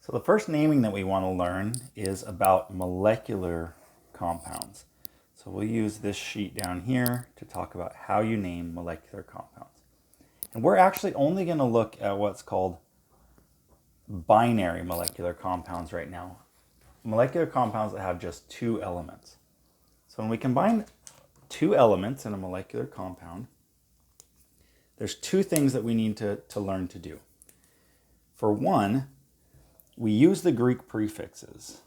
So the first naming that we want to learn is about molecular compounds. So we'll use this sheet down here to talk about how you name molecular compounds. And we're actually only going to look at what's called binary molecular compounds right now. Molecular compounds that have just two elements. So when we combine two elements in a molecular compound, there's two things that we need to learn to do. For one, we use the Greek prefixes.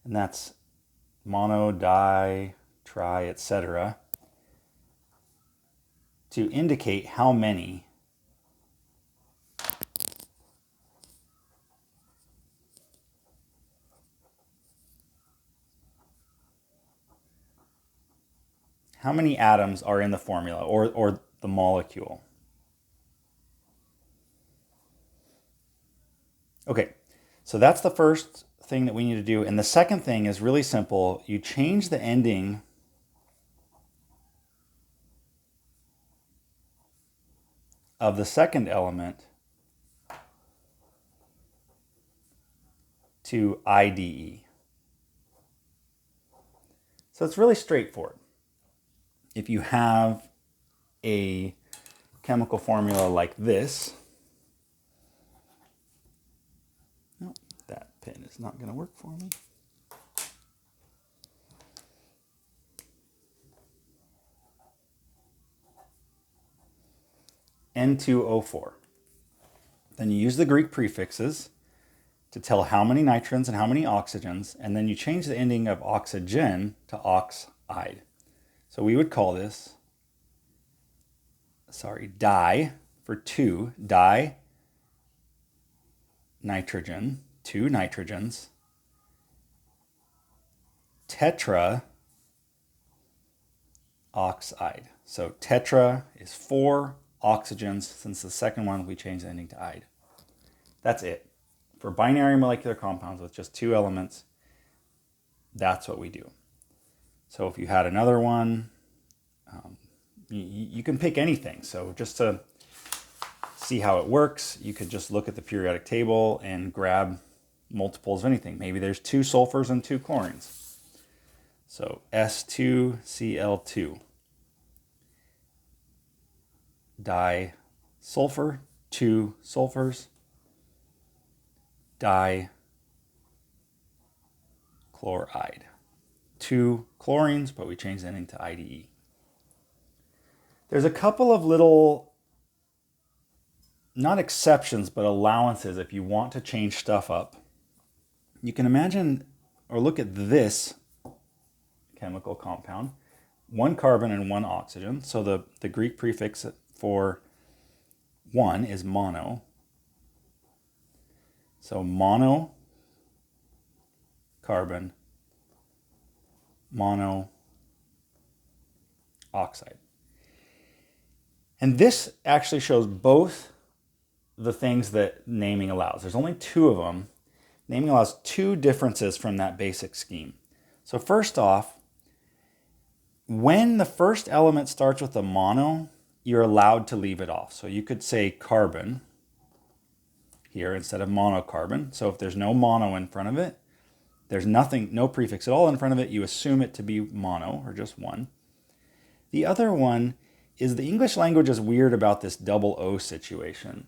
And that's mono, di, tri, etc. to indicate how many atoms are in the formula or the molecule. Okay, so that's the first thing that we need to do. And the second thing is really simple. You change the ending of the second element to IDE. So it's really straightforward. If you have a chemical formula like this, no, that pen is not going to work for me. N2O4. Then you use the Greek prefixes to tell how many nitrogens and how many oxygens, and then you change the ending of oxygen to oxide. So we would call this, di for two, di nitrogen, two nitrogens, tetra oxide. So tetra is four oxygens. Since the second one, we change the ending to ide. That's it. For binary molecular compounds with just two elements, that's what we do. So if you had another one, you can pick anything. So just to see how it works, you could just look at the periodic table and grab multiples of anything. Maybe there's two sulfurs and two chlorines. So S2Cl2. Disulfur, two sulfurs, dichloride, two chlorines, but we changed the ending to IDE. There's a couple of little, not exceptions, but allowances if you want to change stuff up. You can imagine or look at this chemical compound, one carbon and one oxygen. So the Greek prefix for one is mono. So mono carbon, mono oxide. And this actually shows both the things that naming allows. There's only two of them. Naming allows two differences from that basic scheme. So first off, when the first element starts with a mono, you're allowed to leave it off. So you could say carbon here instead of monocarbon. So if there's no mono in front of it, there's nothing, no prefix at all in front of it, you assume it to be mono or just one. The other one is the English language is weird about this double O situation.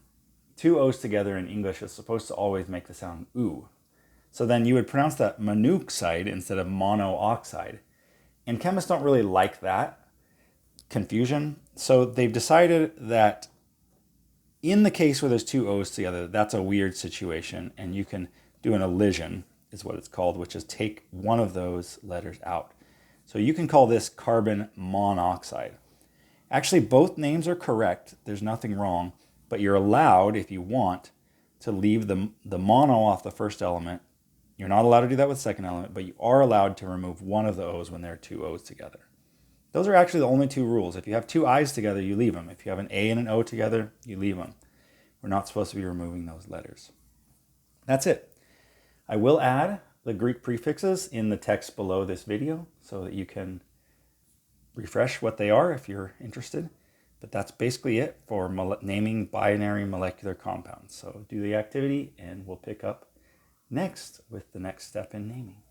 Two O's together in English is supposed to always make the sound oo. So then you would pronounce that monoxide instead of monooxide. And chemists don't really like that confusion. So they've decided that in the case where there's two O's together, that's a weird situation. And you can do an elision, is what it's called, which is take one of those letters out. So you can call this carbon monoxide. Actually, both names are correct. There's nothing wrong. But you're allowed, if you want, to leave the mono off the first element. You're not allowed to do that with the second element, but you are allowed to remove one of the O's when there are two O's together. Those are actually the only two rules. If you have two I's together, you leave them. If you have an A and an O together, you leave them. We're not supposed to be removing those letters. That's it. I will add the Greek prefixes in the text below this video so that you can refresh what they are if you're interested. But that's basically it for naming binary molecular compounds. So do the activity and we'll pick up next with the next step in naming.